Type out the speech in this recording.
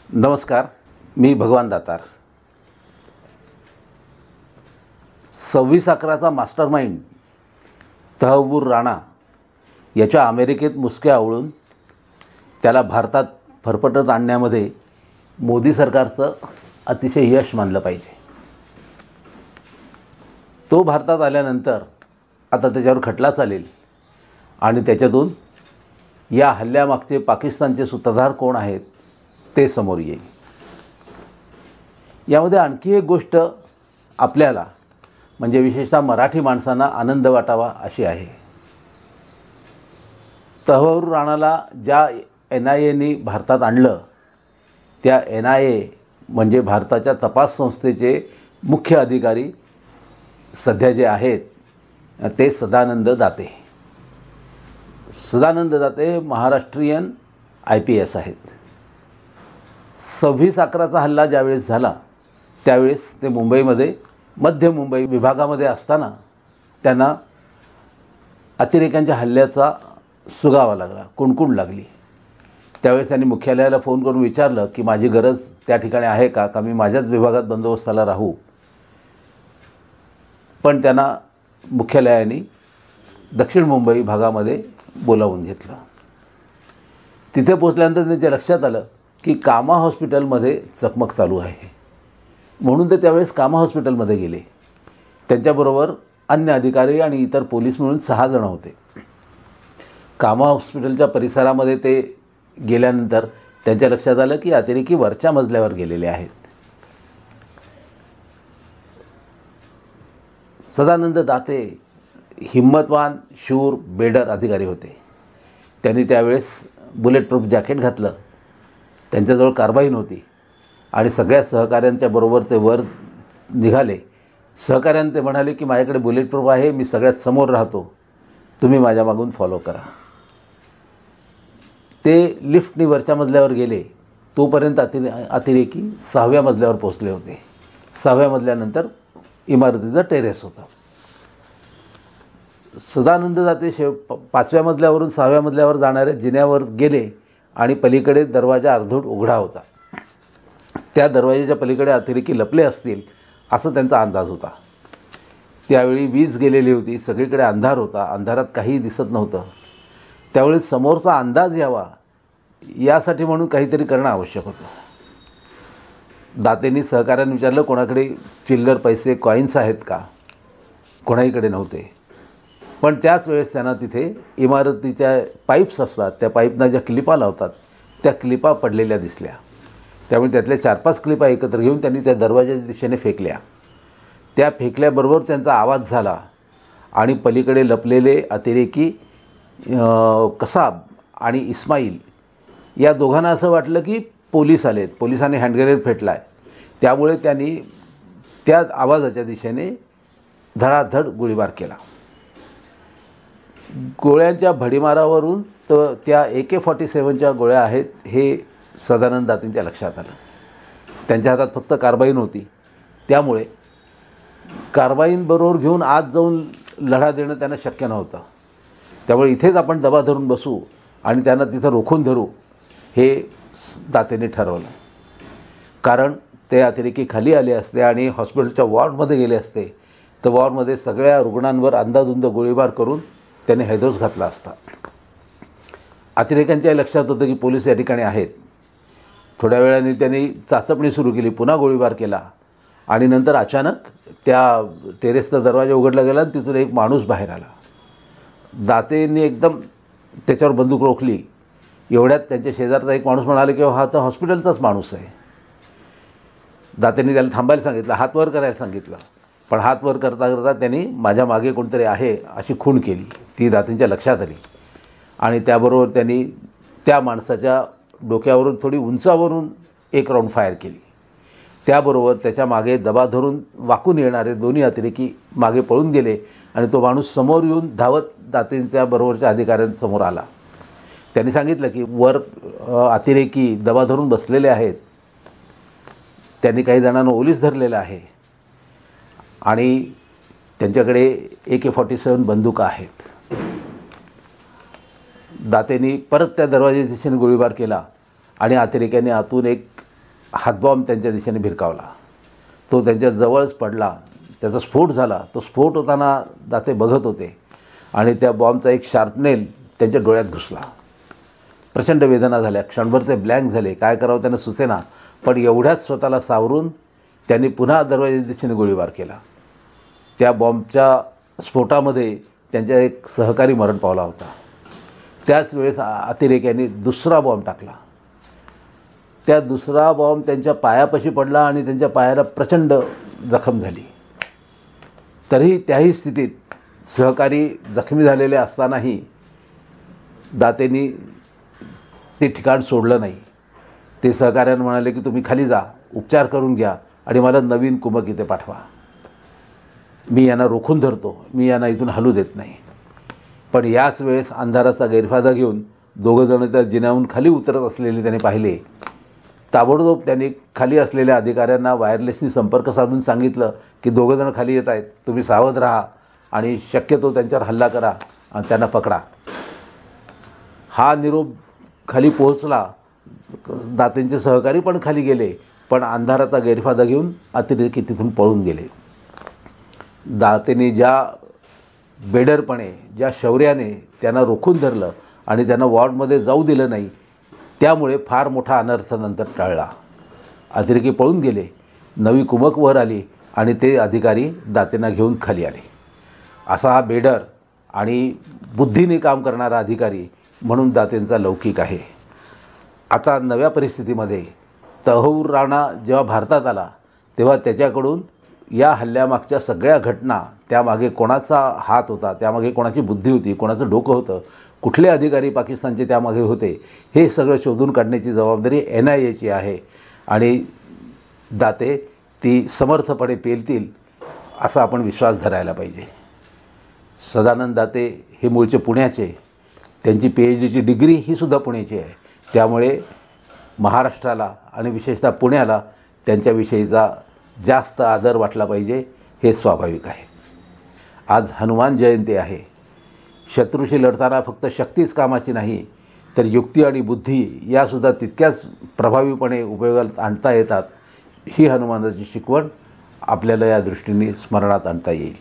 नमस्कार, मी भगवान दातार. 26/11चा मास्टरमाइंड तहव्वूर राणा याच्या अमेरिकेत मुसक्या आवळून त्याला भारतात फरफटत आणण्यामध्ये मोदी सरकारचं अतिशय यश मानलं पाहिजे. तो भारतात आल्यानंतर आता त्याच्यावर खटला चालेल आणि त्याच्यातून या हल्ल्यामागचे पाकिस्तानचे सूत्रधार कोण आहेत ते समोर येईल. यामध्ये आणखी एक गोष्ट आपल्याला म्हणजे विशेषतः मराठी माणसांना आनंद वाटावा अशी आहे. तहव्वूर राणाला ज्या NIAनी भारतात आणलं त्या NIA म्हणजे भारताच्या तपास संस्थेचे मुख्य अधिकारी सध्या जे आहेत ते सदानंद दाते. सदानंद दाते महाराष्ट्रीयन IPS आहेत. 26/11चा हल्ला ज्यावेळेस झाला त्यावेळेस ते मुंबईमध्ये मध्य मुंबई विभागामध्ये असताना त्यांना अतिरेक्यांच्या हल्ल्याचा सुगावा लागला, कुणकुण लागली. त्यावेळेस त्यांनी मुख्यालयाला फोन करून विचारलं की माझी गरज त्या ठिकाणी आहे का मी माझ्याच विभागात बंदोबस्ताला राहू. पण त्यांना मुख्यालयाने दक्षिण मुंबई भागामध्ये बोलावून घेतलं. तिथे पोचल्यानंतर त्यांच्या लक्षात आलं की कामा हॉस्पिटलमध्ये चकमक चालू आहे. म्हणून ते त्यावेळेस कामा हॉस्पिटलमध्ये गेले. त्यांच्याबरोबर अन्य अधिकारी आणि इतर पोलीस मिळून 6 जण होते. कामा हॉस्पिटलच्या परिसरामध्ये ते गेल्यानंतर त्यांच्या लक्षात आलं की अतिरेकी वरच्या मजल्यावर गेलेले आहेत. सदानंद दाते हिम्मतवान, शूर, बेडर अधिकारी होते. त्यांनी त्यावेळेस बुलेट प्रूफ जॅकेट घातलं. त्यांच्याजवळ कार्बाईन होती आणि सगळ्या सहकाऱ्यांच्या बरोबर ते वर निघाले. सहकाऱ्यांना ते म्हणाले की माझ्याकडे बुलेट प्रूफ आहे, मी सगळ्यात समोर राहतो, तुम्ही माझ्या मागून फॉलो करा. ते लिफ्टनी वरच्या मजल्यावर गेले. तोपर्यंत अतिरेकी 6व्या मजल्यावर पोचले होते. 6व्या मजल्यानंतर इमारतीचा टेरेस होता. सदानंद दाते 5व्या मजल्यावरून 6व्या मजल्यावर जाणाऱ्या जिन्यावर गेले आणि पलीकडे दरवाजा अर्धवट उघडा होता. त्या दरवाजाच्या पलीकडे अतिरेकी लपले असतील असं त्यांचा अंदाज होता. त्यावेळी वीज गेलेली होती, सगळीकडे अंधार होता, अंधारात काहीही दिसत नव्हतं. त्यावेळी समोरचा अंदाज यावा यासाठी म्हणून काहीतरी करणं आवश्यक होतं. दातेंनी सहकाऱ्यांनी विचारलं कोणाकडे चिल्लर पैसे कॉईन्स आहेत का. कोणाहीकडे नव्हते. पण त्याच वेळेस त्यांना तिथे इमारतीच्या पाईप्स असतात, त्या पाईपना ज्या क्लिपा लावतात त्या क्लिपा पडलेल्या दिसल्या. त्यामुळे त्यातल्या 4-5 क्लिपा एकत्र घेऊन त्यांनी त्या दरवाजाच्या दिशेने फेकल्या. त्या फेकल्याबरोबर त्यांचा आवाज झाला आणि पलीकडे लपलेले अतिरेकी कसाब आणि इस्माईल या दोघांना असं वाटलं की पोलीस आलेत, पोलिसांनी हँडग्रेनेड फेकला आहे. त्यामुळे त्यांनी त्या आवाजाच्या दिशेने धडाधड गोळीबार केला. गोळ्यांच्या भडीमारावरून तर त्या AK-47च्या गोळ्या आहेत हे सदानंद दातेंच्या लक्षात आलं. त्यांच्या हातात फक्त कार्बाईन होती. त्यामुळे कार्बाईन बरोबर घेऊन आत जाऊन लढा देणं त्यांना शक्य नव्हतं. त्यामुळे इथेच आपण दबा धरून बसू आणि त्यांना तिथं रोखून धरू हे दातेंनी ठरवलं. कारण ते अतिरेकी खाली आले असते आणि हॉस्पिटलच्या वॉर्डमध्ये गेले असते तर वॉर्डमध्ये सगळ्या रुग्णांवर अंदाधुंद गोळीबार करून त्याने हैदोस घातला असता. अतिरेक्यांच्या लक्षात होतं की पोलीस या ठिकाणी आहेत. थोड्या वेळाने त्यांनी चाचपणी सुरू केली, पुन्हा गोळीबार केला आणि नंतर अचानक त्या टेरेसचा दरवाजा उघडला गेला आणि तिथून एक माणूस बाहेर आला. दातेंनी एकदम त्याच्यावर बंदूक रोखली. एवढ्यात त्यांच्या शेजारचा एक माणूस म्हणाला की हा तर हॉस्पिटलचाच माणूस आहे. दातेंनी त्याला थांबायला सांगितलं, हात वर करायला सांगितलं. पण हात वर करता करता त्यांनी माझ्या मागे कोणतरी आहे अशी खूण केली. ती दातेंच्या लक्षात आली आणि त्याबरोबर त्यांनी त्या माणसाच्या डोक्यावरून थोडी उंचावरून एक राऊंड फायर केली. त्याबरोबर त्याच्या मागे दबा धरून वाकून येणारे दोन्ही अतिरेकी मागे पळून गेले आणि तो माणूस समोर येऊन धावत दातेंच्या बरोबरच्या अधिकाऱ्यांसमोर आला. त्यांनी सांगितलं की वर अतिरेकी दबा धरून बसलेले आहेत, त्यांनी काही जणांना ओलीस धरलेलं आहे आणि त्यांच्याकडे AK-47 बंदुका आहेत. दातेंनी परत त्या दरवाजाच्या दिशेने गोळीबार केला आणि अतिरेक्यांनी आतून एक हातबॉम्ब त्यांच्या दिशेने भिरकावला. तो त्यांच्या जवळच पडला. त्याचा स्फोट झाला. तो स्फोट होताना दाते बघत होते आणि त्या बॉम्बचा एक शार्पनेल त्यांच्या डोळ्यात घुसला. प्रचंड वेदना झाल्या. क्षणभर ते ब्लँक झाले. काय करावं त्यांना सुचेना. पण एवढ्याच स्वतःला सावरून त्यांनी पुन्हा दरवाजाच्या दिशेने गोळीबार केला. त्या बॉम्बच्या स्फोटामध्ये त्यांच्या एक सहकारी मरण पावला होता. त्याच वेळेस अतिरेक्यांनी दुसरा बॉम्ब टाकला. त्या दुसरा बॉम्ब त्यांच्या पायापाशी पडला आणि त्यांच्या पायाला प्रचंड जखम झाली. तरीही त्याही स्थितीत सहकारी जखमी झालेले असतानाही दातेंनी ते ठिकाण सोडलं नाही. ते सहकाऱ्यांना म्हणाले की तुम्ही खाली जा, उपचार करून घ्या आणि मला नवीन कुमक इथे पाठवा. मी यांना रोखून धरतो, मी यांना इथून हलू देत नाही. पण याच वेळेस अंधाराचा गैरफायदा घेऊन दोघंजणं त्या जिन्याहून खाली उतरत असलेले त्याने पाहिले. ताबडतोब त्यांनी खाली असलेल्या अधिकाऱ्यांना वायरलेसनी संपर्क साधून सांगितलं की दोघंजणं खाली येत आहेत, तुम्ही सावध राहा आणि शक्यतो त्यांच्यावर हल्ला करा आणि त्यांना पकडा. हा निरोप खाली पोहोचला. दातेंचे सहकारी पण खाली गेले, पण अंधाराचा गैरफायदा घेऊन अतिरेकी तिथून पळून गेले. दातेने ज्या बेडरपणे, ज्या शौर्याने त्यांना रोखून धरलं आणि त्यांना वॉर्डमध्ये जाऊ दिलं नाही, त्यामुळे फार मोठा अनर्थ नंतर टळला. अतिरेकी पळून गेले. नवी कुमक वर आली आणि ते अधिकारी दातेंना घेऊन खाली आले. असा हा बेडर आणि बुद्धीने काम करणारा अधिकारी म्हणून दातेंचा लौकिक आहे. आता नव्या परिस्थितीमध्ये तहूर राणा जेव्हा भारतात आला तेव्हा त्याच्याकडून या हल्ल्यामागच्या सगळ्या घटना, त्यामागे कोणाचा हात होता, त्यामागे कोणाची बुद्धी होती, कोणाचं डोकं होतं, कुठले अधिकारी पाकिस्तानचे त्यामागे होते, हे सगळं शोधून काढण्याची जबाबदारी NIAची आहे आणि दाते ती समर्थपणे पेलतील असा आपण विश्वास धरायला पाहिजे. सदानंद दाते हे मूळचे पुण्याचे, त्यांची PhDची डिग्री ही सुद्धा पुण्याची आहे. त्यामुळे महाराष्ट्राला आणि विशेषतः पुण्याला त्यांच्याविषयीचा जास्त आदर वाटला पाहिजे, हे स्वाभाविक आहे. आज हनुमान जयंती आहे. शत्रूशी लढताना फक्त शक्तीच कामाची नाही, तर युक्ती आणि बुद्धी यासुद्धा तितक्याच प्रभावीपणे उपयोगात आणता येतात. ही हनुमानाची शिकवण आपल्याला या दृष्टीने स्मरणात आणता येईल.